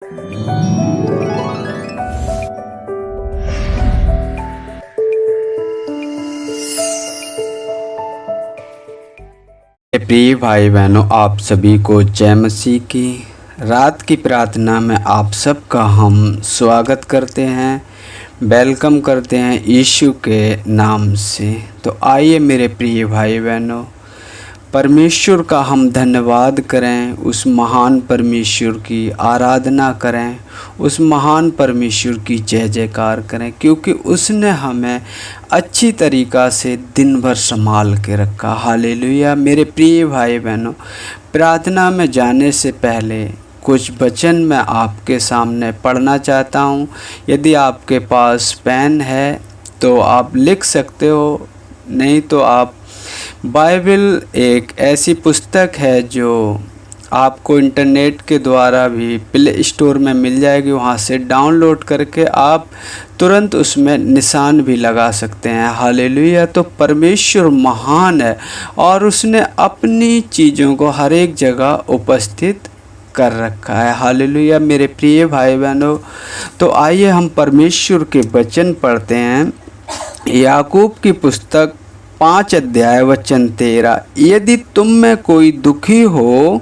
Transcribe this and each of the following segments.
प्रिय भाई बहनों, आप सभी को जय मसीह की। रात की प्रार्थना में आप सबका हम स्वागत करते हैं, वेलकम करते हैं यीशु के नाम से। तो आइए मेरे प्रिय भाई बहनों, परमेश्वर का हम धन्यवाद करें, उस महान परमेश्वर की आराधना करें, उस महान परमेश्वर की जय जयकार करें, क्योंकि उसने हमें अच्छी तरीक़ा से दिन भर संभाल के रखा। हालेलुया। मेरे प्रिय भाई बहनों, प्रार्थना में जाने से पहले कुछ वचन मैं आपके सामने पढ़ना चाहता हूँ। यदि आपके पास पेन है तो आप लिख सकते हो, नहीं तो आप बाइबल एक ऐसी पुस्तक है जो आपको इंटरनेट के द्वारा भी प्ले स्टोर में मिल जाएगी, वहाँ से डाउनलोड करके आप तुरंत उसमें निशान भी लगा सकते हैं। हालेलुया। तो परमेश्वर महान है और उसने अपनी चीज़ों को हर एक जगह उपस्थित कर रखा है। हालेलुया। मेरे प्रिय भाई बहनों, तो आइए हम परमेश्वर के वचन पढ़ते हैं। याकूब की पुस्तक 5 अध्याय वचन 13, यदि तुम में कोई दुखी हो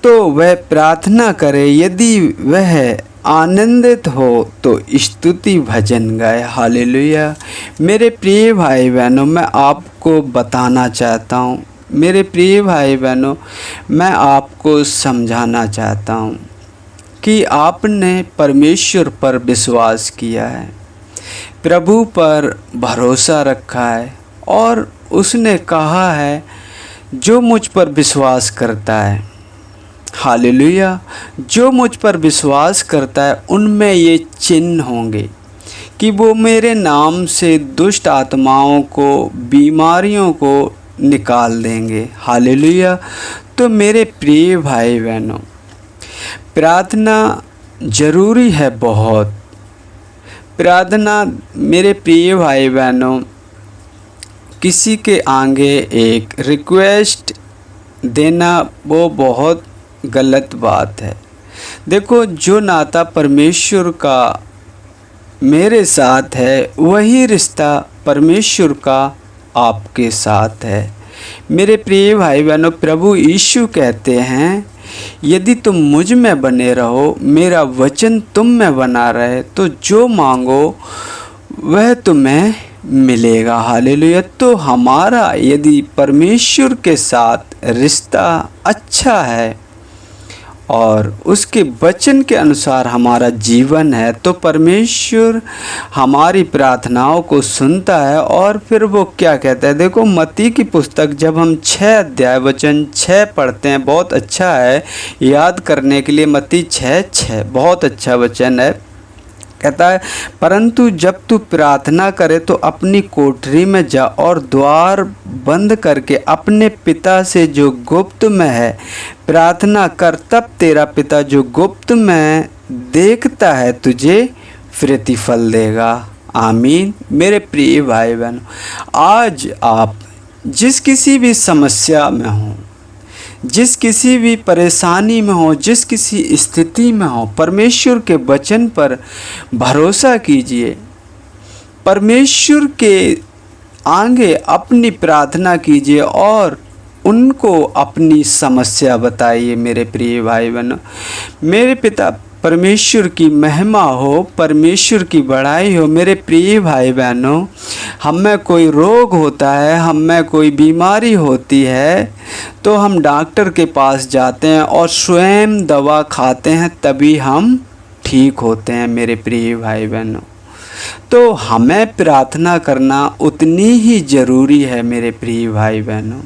तो वह प्रार्थना करे, यदि वह आनंदित हो तो स्तुति भजन गाए। हालेलुया। मेरे प्रिय भाई बहनों, मैं आपको बताना चाहता हूँ, मेरे प्रिय भाई बहनों, मैं आपको समझाना चाहता हूँ कि आपने परमेश्वर पर विश्वास किया है, प्रभु पर भरोसा रखा है, और उसने कहा है जो मुझ पर विश्वास करता है, हालेलुया, जो मुझ पर विश्वास करता है उनमें ये चिन्ह होंगे कि वो मेरे नाम से दुष्ट आत्माओं को, बीमारियों को निकाल देंगे। हालेलुया। तो मेरे प्रिय भाई बहनों, प्रार्थना ज़रूरी है बहुत। प्रार्थना मेरे प्रिय भाई बहनों, किसी के आगे एक रिक्वेस्ट देना वो बहुत गलत बात है। देखो, जो नाता परमेश्वर का मेरे साथ है वही रिश्ता परमेश्वर का आपके साथ है। मेरे प्रिय भाई बहनों, प्रभु यीशु कहते हैं यदि तुम मुझ में बने रहो, मेरा वचन तुम में बना रहे, तो जो मांगो वह तुम्हें मिलेगा। हालेलुया। तो हमारा यदि परमेश्वर के साथ रिश्ता अच्छा है और उसके वचन के अनुसार हमारा जीवन है, तो परमेश्वर हमारी प्रार्थनाओं को सुनता है। और फिर वो क्या कहता है, देखो मत्ती की पुस्तक जब हम 6 अध्याय वचन 6 पढ़ते हैं, बहुत अच्छा है याद करने के लिए। मत्ती 6:6 बहुत अच्छा वचन है। कहता है, परंतु जब तू प्रार्थना करे तो अपनी कोठरी में जा और द्वार बंद करके अपने पिता से जो गुप्त में है प्रार्थना कर, तब तेरा पिता जो गुप्त में देखता है तुझे प्रतिफल देगा। आमीन। मेरे प्रिय भाई बहनों, आज आप जिस किसी भी समस्या में हो, जिस किसी भी परेशानी में हो, जिस किसी स्थिति में हो, परमेश्वर के वचन पर भरोसा कीजिए। परमेश्वर के आगे अपनी प्रार्थना कीजिए और उनको अपनी समस्या बताइए। मेरे प्रिय भाई बहनों, मेरे पिता परमेश्वर की महिमा हो, परमेश्वर की बड़ाई हो। मेरे प्रिय भाई बहनों, हम में कोई रोग होता है, हम में कोई बीमारी होती है, तो हम डॉक्टर के पास जाते हैं और स्वयं दवा खाते हैं, तभी हम ठीक होते हैं। मेरे प्रिय भाई बहनों, तो हमें प्रार्थना करना उतनी ही ज़रूरी है। मेरे प्रिय भाई बहनों,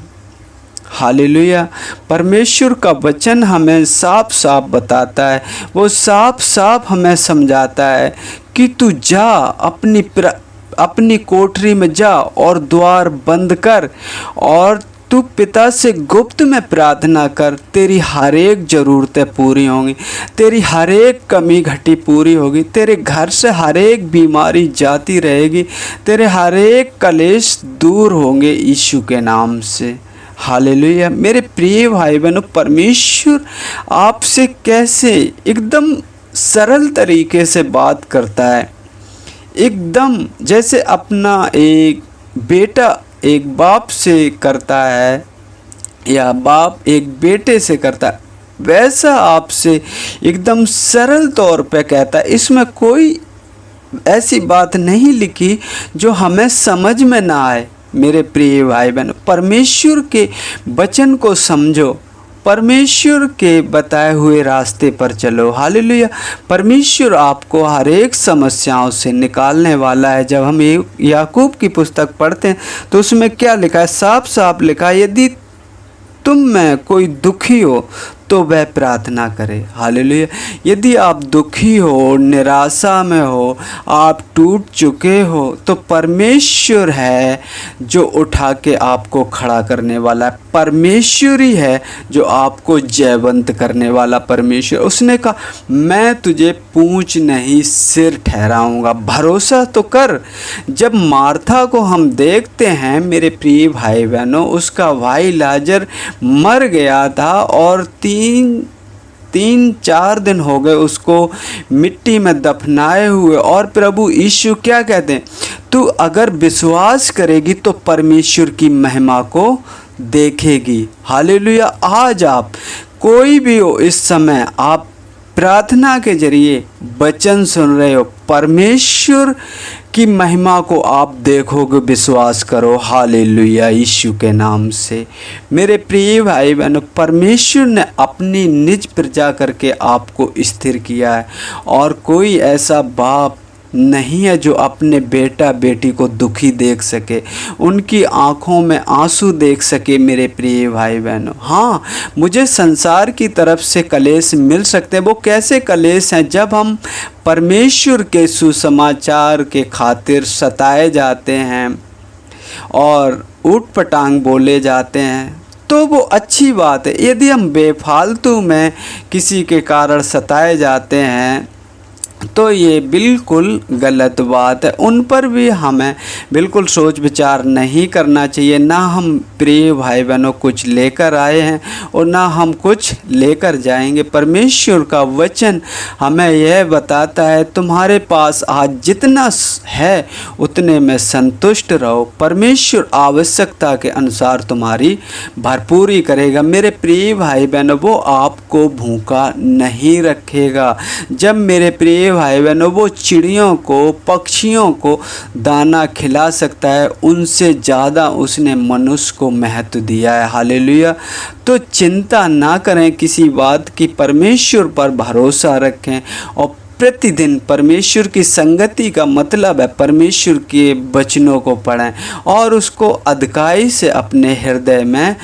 हालेलुया। परमेश्वर का वचन हमें साफ साफ बताता है, वो साफ साफ हमें समझाता है कि तू जा, अपनी कोठरी में जा और द्वार बंद कर और तू पिता से गुप्त में प्रार्थना कर। तेरी हर एक ज़रूरतें पूरी होंगी, तेरी हर एक कमी घटी पूरी होगी, तेरे घर से हर एक बीमारी जाती रहेगी, तेरे हर एक कलेश दूर होंगे यीशु के नाम से। हालेलुया। मेरे प्रिय भाई बहनों, परमेश्वर आपसे कैसे एकदम सरल तरीके से बात करता है, एकदम जैसे अपना एक बेटा एक बाप से करता है या बाप एक बेटे से करता है, वैसा आपसे एकदम सरल तौर पे कहता है। इसमें कोई ऐसी बात नहीं लिखी जो हमें समझ में ना आए। मेरे प्रिय भाई बहन, परमेश्वर के वचन को समझो, परमेश्वर के बताए हुए रास्ते पर चलो। हालेलुया। परमेश्वर आपको हर एक समस्याओं से निकालने वाला है। जब हम याकूब की पुस्तक पढ़ते हैं तो उसमें क्या लिखा है? साफ साफ लिखा है, यदि तुम में कोई दुखी हो तो वह प्रार्थना करे। हालेलुया। यदि आप दुखी हो, निराशा में हो, आप टूट चुके हो, तो परमेश्वर है जो उठा के आपको खड़ा करने वाला है। परमेश्वर ही है जो आपको जयवंत करने वाला परमेश्वर। उसने कहा, मैं तुझे पूंछ नहीं सिर ठहराऊंगा। भरोसा तो कर। जब मार्था को हम देखते हैं मेरे प्रिय भाई बहनों, उसका भाई लाजर मर गया था और तीन चार दिन हो गए उसको मिट्टी में दफनाए हुए। और प्रभु यीशु क्या कहते हैं? तू अगर विश्वास करेगी तो परमेश्वर की महिमा को देखेगी। हालेलुया। आज आप कोई भी हो, इस समय आप प्रार्थना के जरिए वचन सुन रहे हो, परमेश्वर की महिमा को आप देखोगे, विश्वास करो। हालेलुया। यीशु के नाम से मेरे प्रिय भाई बहनों, परमेश्वर ने अपनी निज प्रजा करके आपको स्थिर किया है और कोई ऐसा बाप नहीं है जो अपने बेटा बेटी को दुखी देख सके, उनकी आंखों में आंसू देख सके। मेरे प्रिय भाई बहनों, हाँ, मुझे संसार की तरफ से कलेश मिल सकते हैं। वो कैसे कलेश हैं? जब हम परमेश्वर के सुसमाचार के खातिर सताए जाते हैं और ऊट पटांग बोले जाते हैं तो वो अच्छी बात है। यदि हम बेफालतू में किसी के कारण सताए जाते हैं तो ये बिल्कुल गलत बात है। उन पर भी हमें बिल्कुल सोच विचार नहीं करना चाहिए। ना हम प्रिय भाई बहनों कुछ लेकर आए हैं और ना हम कुछ लेकर जाएंगे। परमेश्वर का वचन हमें यह बताता है, तुम्हारे पास आज जितना है उतने में संतुष्ट रहो। परमेश्वर आवश्यकता के अनुसार तुम्हारी भरपूरी करेगा। मेरे प्रिय भाई बहनों, वो आपको भूखा नहीं रखेगा। जब मेरे प्रिय भाई बहनों वो चिड़ियों को, पक्षियों को दाना खिला सकता है, उनसे ज़्यादा उसने मनुष्य को महत्व दिया है। हालेलुया। तो चिंता ना करें किसी बात की, परमेश्वर पर भरोसा रखें और प्रतिदिन परमेश्वर की संगति का मतलब है परमेश्वर के वचनों को पढ़ें और उसको अधिकाई से अपने हृदय में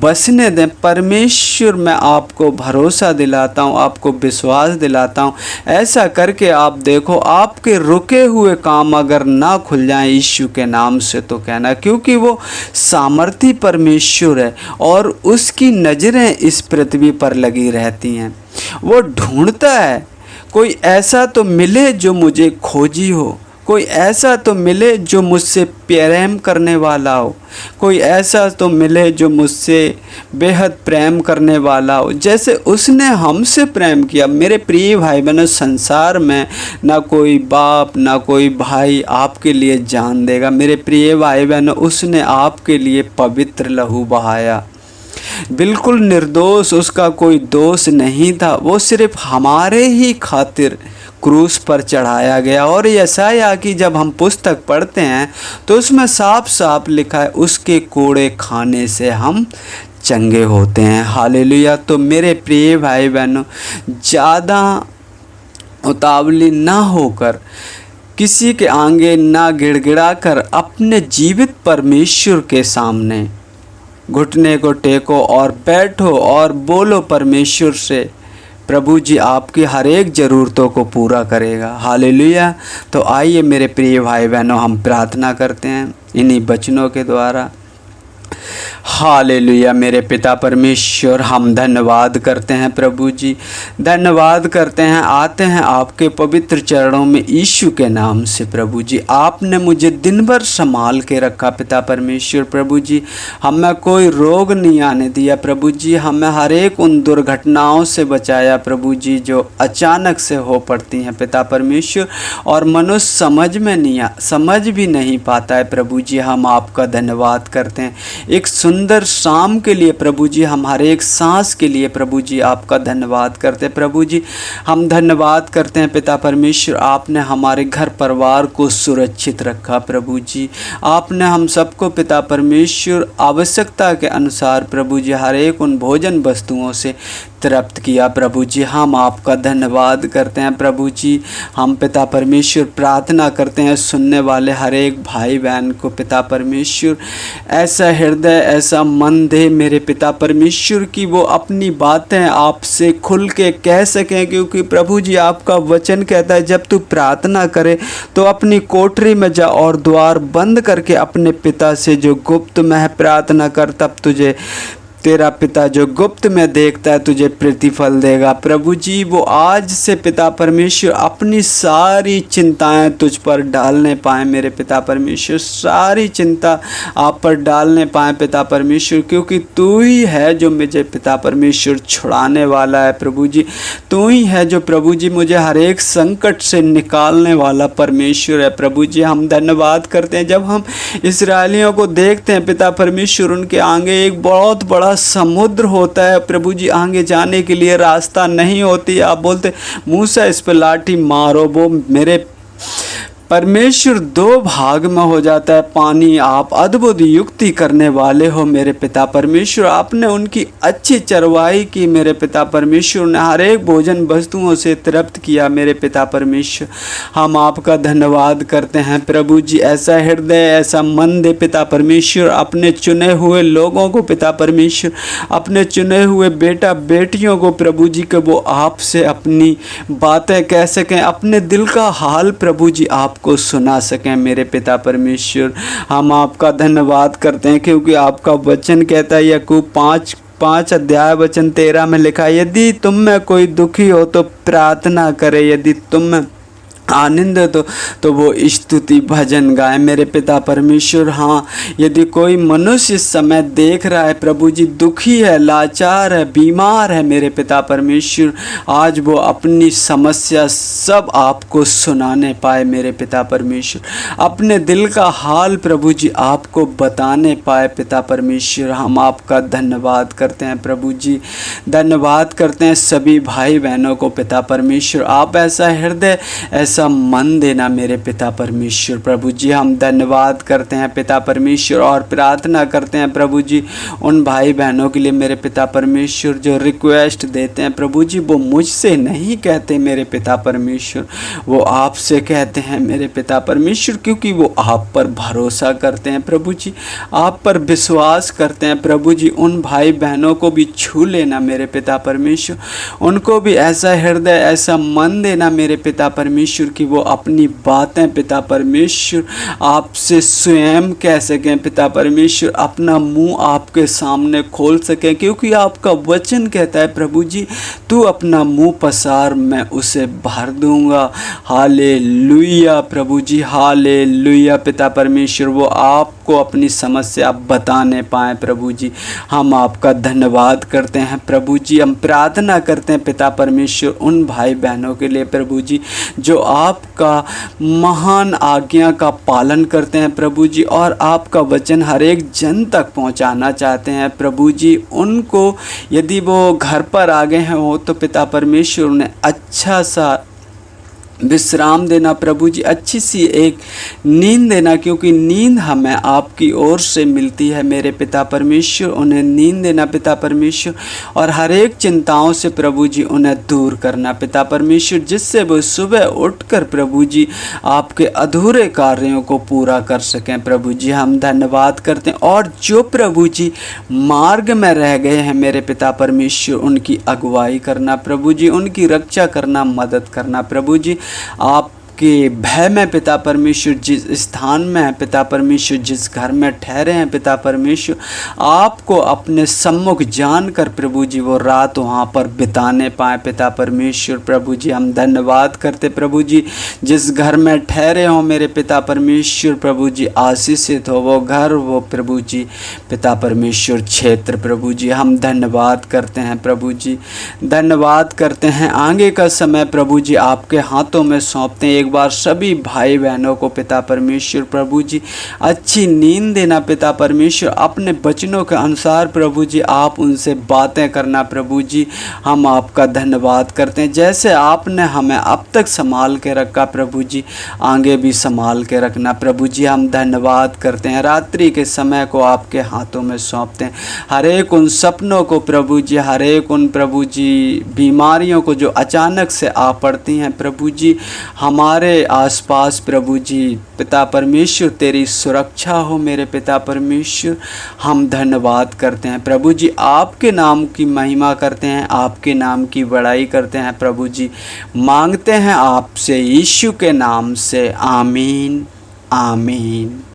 बसने दें। परमेश्वर मैं आपको भरोसा दिलाता हूँ, आपको विश्वास दिलाता हूँ। ऐसा करके आप देखो, आपके रुके हुए काम अगर ना खुल जाएं यीशु के नाम से तो कहना, क्योंकि वो सामर्थी परमेश्वर है और उसकी नज़रें इस पृथ्वी पर लगी रहती हैं। वो ढूंढता है कोई ऐसा तो मिले जो मुझे खोजी हो, कोई ऐसा तो मिले जो मुझसे प्रेम करने वाला हो, कोई ऐसा तो मिले जो मुझसे बेहद प्रेम करने वाला हो जैसे उसने हमसे प्रेम किया। मेरे प्रिय भाई बहनों, संसार में ना कोई बाप ना कोई भाई आपके लिए जान देगा। मेरे प्रिय भाई बहनों, उसने आपके लिए पवित्र लहू बहाया, बिल्कुल निर्दोष, उसका कोई दोष नहीं था। वो सिर्फ हमारे ही खातिर क्रूस पर चढ़ाया गया। और यशायाह की जब हम पुस्तक पढ़ते हैं तो उसमें साफ साफ लिखा है, उसके कोड़े खाने से हम चंगे होते हैं। हालेलुया। तो मेरे प्रिय भाई बहनों, ज़्यादा उतावली ना होकर, किसी के आगे ना गिड़गिड़ा कर, अपने जीवित परमेश्वर के सामने घुटने को टेको और बैठो और बोलो परमेश्वर से, प्रभु जी आपकी हर एक ज़रूरतों को पूरा करेगा। हालेलुया। तो आइए मेरे प्रिय भाई बहनों, हम प्रार्थना करते हैं इन्हीं वचनों के द्वारा। हालेलुया। मेरे पिता परमेश्वर, हम धन्यवाद करते हैं प्रभु जी, धन्यवाद करते हैं, आते हैं आपके पवित्र चरणों में यीशु के नाम से। प्रभु जी, आपने मुझे दिन भर संभाल के रखा पिता परमेश्वर। प्रभु जी, हमें कोई रोग नहीं आने दिया प्रभु जी, हमें हर एक उन दुर्घटनाओं से बचाया प्रभु जी जो अचानक से हो पड़ती हैं पिता परमेश्वर, और मनुष्य समझ भी नहीं पाता है प्रभु जी। हम आपका धन्यवाद करते हैं एक सुंदर शाम के लिए प्रभु जी, हमारे एक सांस के लिए प्रभु जी आपका धन्यवाद करते हैं प्रभु जी। हम धन्यवाद करते हैं पिता परमेश्वर, आपने हमारे घर परिवार को सुरक्षित रखा प्रभु जी। आपने हम सबको पिता परमेश्वर आवश्यकता के अनुसार प्रभु जी हर एक उन भोजन वस्तुओं से तृप्त किया प्रभु जी। हम आपका धन्यवाद करते हैं प्रभु जी। हम पिता परमेश्वर प्रार्थना करते हैं सुनने वाले हर एक भाई बहन को पिता परमेश्वर ऐसा हृदय, ऐसा मन दे मेरे पिता परमेश्वर की वो अपनी बातें आपसे खुल के कह सकें, क्योंकि प्रभु जी आपका वचन कहता है जब तू प्रार्थना करे तो अपनी कोठरी में जा और द्वार बंद करके अपने पिता से जो गुप्त में है प्रार्थना कर, तब तुझे तेरा पिता जो गुप्त में देखता है तुझे प्रतिफल देगा। प्रभु जी, वो आज से पिता परमेश्वर अपनी सारी चिंताएं तुझ पर डालने पाए मेरे पिता परमेश्वर, सारी चिंता आप पर डालने पाए पिता परमेश्वर, क्योंकि तू ही है जो मुझे पिता परमेश्वर छुड़ाने वाला है प्रभु जी। तू ही है जो प्रभु जी मुझे हर एक संकट से निकालने वाला परमेश्वर है प्रभु जी। हम धन्यवाद करते हैं जब हम इस्राएलियों को देखते हैं पिता परमेश्वर, उनके आगे एक बहुत बड़ा समुद्र होता है प्रभु जी, आगे जाने के लिए रास्ता नहीं होती। आप बोलते मूसा इस पर लाठी मारो, वो मेरे परमेश्वर दो भाग में हो जाता है पानी। आप अद्भुत युक्ति करने वाले हो मेरे पिता परमेश्वर, आपने उनकी अच्छी चरवाई की मेरे पिता परमेश्वर, ने हर एक भोजन वस्तुओं से तृप्त किया मेरे पिता परमेश्वर। हम आपका धन्यवाद करते हैं प्रभु जी। ऐसा हृदय, ऐसा मन दे पिता परमेश्वर अपने चुने हुए लोगों को पिता परमेश्वर, अपने चुने हुए बेटा बेटियों को प्रभु जी के वो आपसे अपनी बातें कह सकें, अपने दिल का हाल प्रभु जी आप को सुना सकें मेरे पिता परमेश्वर। हम आपका धन्यवाद करते हैं क्योंकि आपका वचन कहता है याकूब 5 अध्याय वचन 13 में लिखा है, यदि तुम में कोई दुखी हो तो प्रार्थना करे, यदि तुम में आनंद तो वो स्तुति भजन गाए मेरे पिता परमेश्वर। हाँ, यदि कोई मनुष्य इस समय देख रहा है प्रभु जी, दुखी है, लाचार है, बीमार है मेरे पिता परमेश्वर, आज वो अपनी समस्या सब आपको सुनाने पाए मेरे पिता परमेश्वर, अपने दिल का हाल प्रभु जी आपको बताने पाए पिता परमेश्वर। हम आपका धन्यवाद करते हैं प्रभु जी, धन्यवाद करते हैं सभी भाई बहनों को पिता परमेश्वर। आप ऐसा हृदय, ऐसा मन देना मेरे पिता परमेश्वर। प्रभु जी, हम धन्यवाद करते हैं पिता परमेश्वर और प्रार्थना करते हैं प्रभु जी उन भाई बहनों के लिए मेरे पिता परमेश्वर जो रिक्वेस्ट देते हैं प्रभु जी, वो मुझसे नहीं कहते मेरे पिता परमेश्वर, वो आपसे कहते हैं मेरे पिता परमेश्वर, क्योंकि वो आप पर भरोसा करते हैं प्रभु जी, आप पर विश्वास करते हैं प्रभु जी। उन भाई बहनों को भी छू लेना मेरे पिता परमेश्वर, उनको भी ऐसा हृदय, ऐसा मन देना मेरे पिता परमेश्वर कि वो अपनी बातें पिता परमेश्वर आपसे स्वयं कह सकें पिता परमेश्वर, अपना मुंह आपके सामने खोल सकें, क्योंकि आपका वचन कहता है प्रभु जी, तू अपना मुंह पसार मैं उसे भर दूंगा। हालेलुया प्रभु जी, हालेलुया पिता परमेश्वर, वो आपको अपनी समस्या बताने पाए प्रभु जी। हम आपका धन्यवाद करते हैं प्रभु जी। हम प्रार्थना करते हैं पिता परमेश्वर उन भाई बहनों के लिए प्रभु जी जो आपका महान आज्ञा का पालन करते हैं प्रभु जी, और आपका वचन हर एक जन तक पहुंचाना चाहते हैं प्रभु जी। उनको यदि वो घर पर आ गए हैं हो तो पिता परमेश्वर उन्हें अच्छा सा विश्राम देना प्रभु जी, अच्छी सी एक नींद देना, क्योंकि नींद हमें आपकी ओर से मिलती है मेरे पिता परमेश्वर। उन्हें नींद देना पिता परमेश्वर, और हर एक चिंताओं से प्रभु जी उन्हें दूर करना पिता परमेश्वर, जिससे वो सुबह उठकर प्रभु जी आपके अधूरे कार्यों को पूरा कर सकें प्रभु जी। हम धन्यवाद करते हैं, और जो प्रभु जी मार्ग में रह गए हैं मेरे पिता परमेश्वर, उनकी अगुवाई करना प्रभु जी, उनकी रक्षा करना, मदद करना प्रभु जी। आप आपके भय में पिता परमेश्वर जिस स्थान में है पिता परमेश्वर, जिस घर में ठहरे हैं पिता परमेश्वर, आपको अपने सम्मुख जानकर प्रभु जी वो रात वहाँ पर बिताने पाए पिता परमेश्वर। प्रभु जी हम धन्यवाद करते प्रभु जी, जिस घर में ठहरे हो मेरे पिता परमेश्वर प्रभु जी, आशीषित हो वो घर, वो प्रभु जी पिता परमेश्वर क्षेत्र। प्रभु जी हम धन्यवाद करते हैं प्रभु जी, धन्यवाद करते हैं। आगे का समय प्रभु जी आपके हाथों में सौंपते हैं। एक बार सभी भाई बहनों को पिता परमेश्वर प्रभु जी अच्छी नींद देना पिता परमेश्वर, अपने वचनों के अनुसार प्रभु जी आप उनसे बातें करना प्रभु जी। हम आपका धन्यवाद करते हैं, जैसे आपने हमें अब तक संभाल के रखा प्रभु जी, आगे भी संभाल के रखना प्रभु जी। हम धन्यवाद करते हैं, रात्रि के समय को आपके हाथों में सौंपते हैं। हर एक उन सपनों को प्रभु जी, हर एक उन प्रभु जी बीमारियों को जो अचानक से आ पड़ती हैं प्रभु जी हमारे आसपास प्रभु जी, पिता परमेश्वर तेरी सुरक्षा हो मेरे पिता परमेश्वर। हम धन्यवाद करते हैं प्रभु जी, आपके नाम की महिमा करते हैं, आपके नाम की बड़ाई करते हैं प्रभु जी। मांगते हैं आपसे यीशु के नाम से, आमीन आमीन।